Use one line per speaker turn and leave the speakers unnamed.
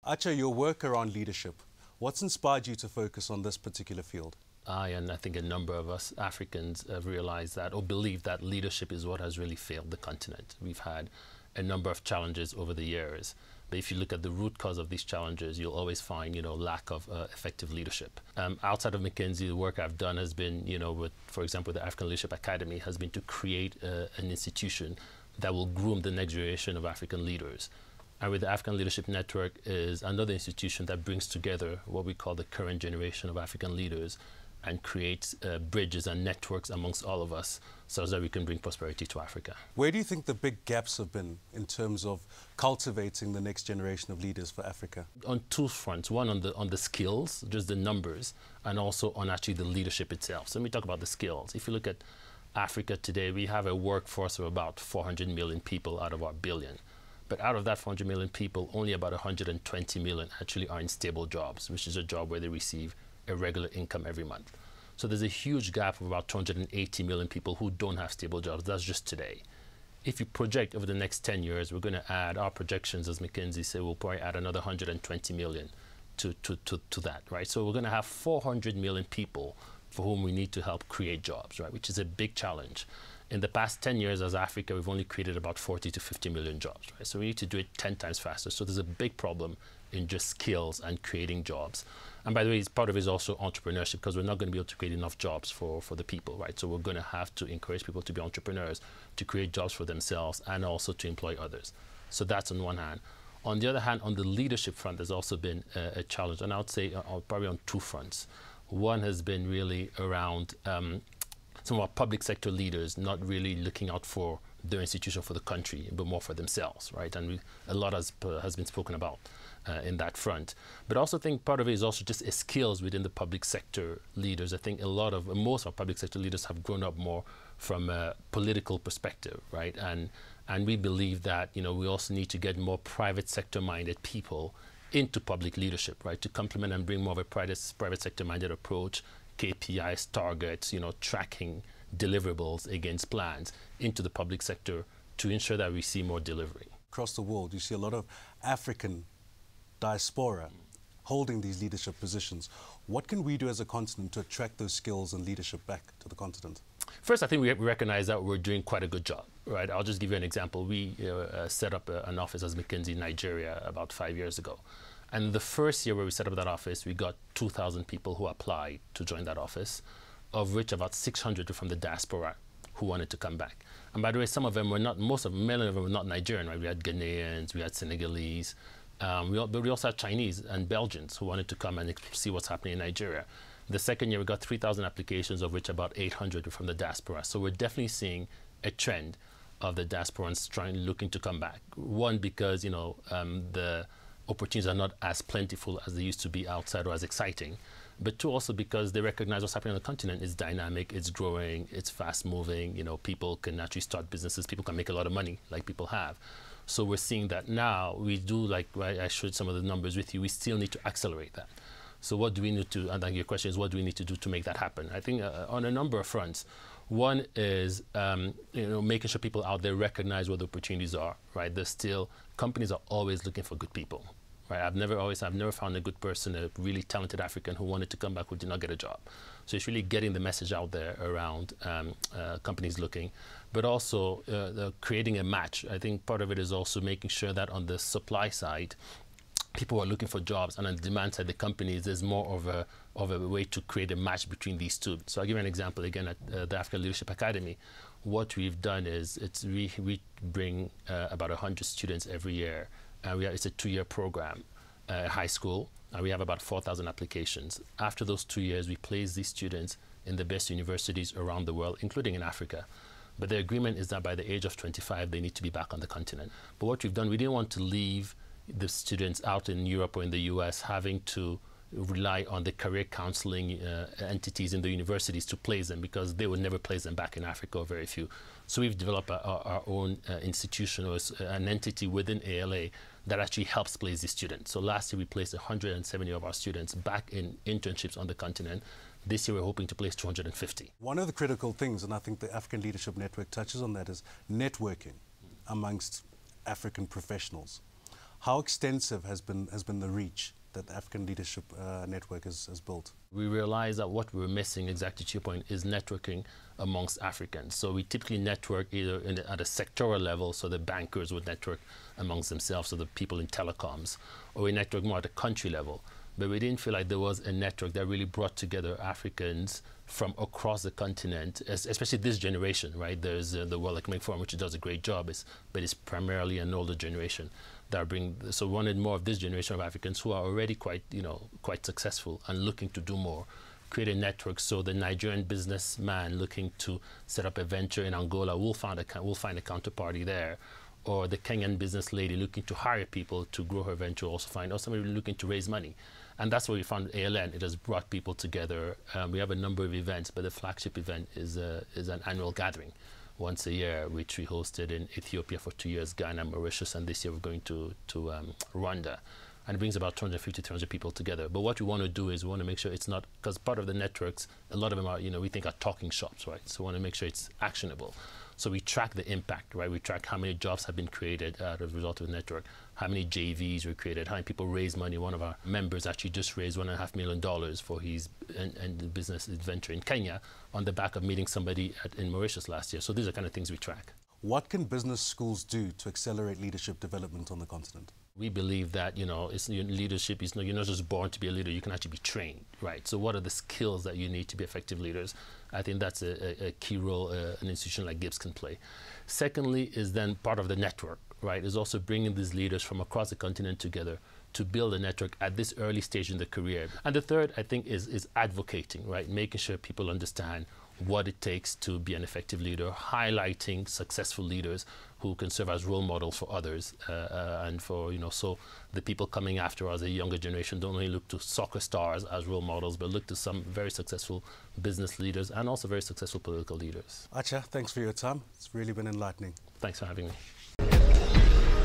Acha, your work around leadership, what's inspired you to focus on this particular field?
And I think a number of us Africans have realized that or believe that leadership is what has really failed the continent. We've had a number of challenges over the years. But if you look at the root cause of these challenges, you'll always find, lack of effective leadership. Outside of McKinsey, the work I've done has been, with, for example, the African Leadership Academy has been to create an institution that will groom the next generation of African leaders. And with the African Leadership Network is another institution that brings together what we call the current generation of African leaders and creates bridges and networks amongst all of us so that we can bring prosperity to Africa.
Where do you think the big gaps have been in terms of cultivating the next generation of leaders for Africa?
On two fronts, one on the skills, just the numbers, and also on actually the leadership itself. So let me talk about the skills. If you look at Africa today, we have a workforce of about 400 million people out of our billion. But out of that 400 million people, only about 120 million actually are in stable jobs, which is a job where they receive a regular income every month. So there's a huge gap of about 280 million people who don't have stable jobs. That's just today. If you project over the next 10 years, we're going to add, our projections, as McKinsey said, we'll probably add another 120 million to that, right? So we're going to have 400 million people for whom we need to help create jobs, right? Which is a big challenge. In the past 10 years as Africa, we've only created about 40 to 50 million jobs, right? So we need to do it 10 times faster. So there's a big problem in just skills and creating jobs. And by the way, part of it is also entrepreneurship, because we're not going to be able to create enough jobs for the people, right? So we're going to have to encourage people to be entrepreneurs, to create jobs for themselves, and also to employ others. So that's on one hand. On the other hand, on the leadership front, there's also been a challenge, and I would say probably on two fronts. One has been really around some of our public sector leaders not really looking out for their institution, for the country, but more for themselves, right? And a lot has been spoken about in that front. But I also think part of it is also just skills within the public sector leaders. I think most of our public sector leaders have grown up more from a political perspective, right? And we believe that, we also need to get more private sector minded people into public leadership, right? To complement and bring more of a private sector minded approach, KPIs, targets, tracking deliverables against plans into the public sector to ensure that we see more delivery.
Across the world, you see a lot of African diaspora holding these leadership positions. What can we do as a continent to attract those skills and leadership back to the continent?
First, I think we recognize that we're doing quite a good job, right? I'll just give you an example. We set up an office as McKinsey in Nigeria about 5 years ago. And the first year where we set up that office, we got 2,000 people who applied to join that office, of which about 600 were from the diaspora who wanted to come back. And by the way, some of them were not, many of them were not Nigerian, right? We had Ghanaians, we had Senegalese, but we also had Chinese and Belgians who wanted to come and see what's happening in Nigeria. The second year, we got 3,000 applications, of which about 800 were from the diaspora. So we're definitely seeing a trend of the diasporans looking to come back. One, because, the opportunities are not as plentiful as they used to be outside or as exciting. But two, also because they recognize what's happening on the continent is dynamic, it's growing, it's fast moving, people can actually start businesses, people can make a lot of money like people have. So we're seeing that now. We do, like I showed some of the numbers with you, we still need to accelerate that. So what do we need to, and then your question is, what do we need to do to make that happen? I think on a number of fronts. One is, making sure people out there recognize what the opportunities are, right? There's still, companies are always looking for good people, right? I've never found a good person, a really talented African who wanted to come back who did not get a job. So it's really getting the message out there around companies looking, but also creating a match. I think part of it is also making sure that on the supply side, people are looking for jobs, and on the demand side, the companies, there's more of a way to create a match between these two. So I'll give you an example again at the African Leadership Academy. What we've done is we bring about 100 students every year. It's a 2-year program, high school, and we have about 4,000 applications. After those 2 years, we place these students in the best universities around the world, including in Africa. But the agreement is that by the age of 25, they need to be back on the continent. But what we've done, we didn't want to leave the students out in Europe or in the US having to rely on the career counseling entities in the universities to place them, because they would never place them back in Africa, or very few. So we've developed our own institution, or an entity within ALA that actually helps place these students. So last year we placed 170 of our students back in internships on the continent. This year we're hoping to place 250.
One of the critical things, and I think the African Leadership Network touches on that, is networking amongst African professionals. How extensive has been the reach that the African Leadership Network has built?
We realized that what we're missing, exactly to your point, is networking amongst Africans. So we typically network either at a sectoral level, so the bankers would network amongst themselves, so the people in telecoms, or we network more at a country level. But we didn't feel like there was a network that really brought together Africans from across the continent, especially this generation, right? There's the World Economic Forum, which does a great job, but it's primarily an older generation that so we wanted more of this generation of Africans who are already quite successful and looking to do more, create a network so the Nigerian businessman looking to set up a venture in Angola will find a counterparty there, or the Kenyan business lady looking to hire people to grow her venture also find, or somebody looking to raise money. And that's where we found ALN. It has brought people together. We have a number of events, but the flagship event is an annual gathering once a year, which we hosted in Ethiopia for 2 years, Ghana, Mauritius, and this year we're going to Rwanda. And it brings about 250, 300 people together. But what we want to do is we want to make sure it's not, because part of the networks, a lot of them are, we think are talking shops, right? So we want to make sure it's actionable. So we track the impact, right? We track how many jobs have been created as a result of the network, how many JVs were created, how many people raise money. One of our members actually just raised $1.5 million for his business venture in Kenya on the back of meeting somebody in Mauritius last year. So these are kind of things we track.
What can business schools do to accelerate leadership development on the continent?
We believe that, leadership is you're not just born to be a leader, you can actually be trained, right? So what are the skills that you need to be effective leaders? I think that's a key role an institution like GIBS can play. Secondly is then part of the network, right? Is also bringing these leaders from across the continent together to build a network at this early stage in the career. And the third, I think, is advocating, right? Making sure people understand what it takes to be an effective leader, highlighting successful leaders who can serve as role models for others, and for, so the people coming after us, the younger generation, don't only look to soccer stars as role models, but look to some very successful business leaders and also very successful political leaders.
Acha, thanks for your time. It's really been enlightening.
Thanks for having me.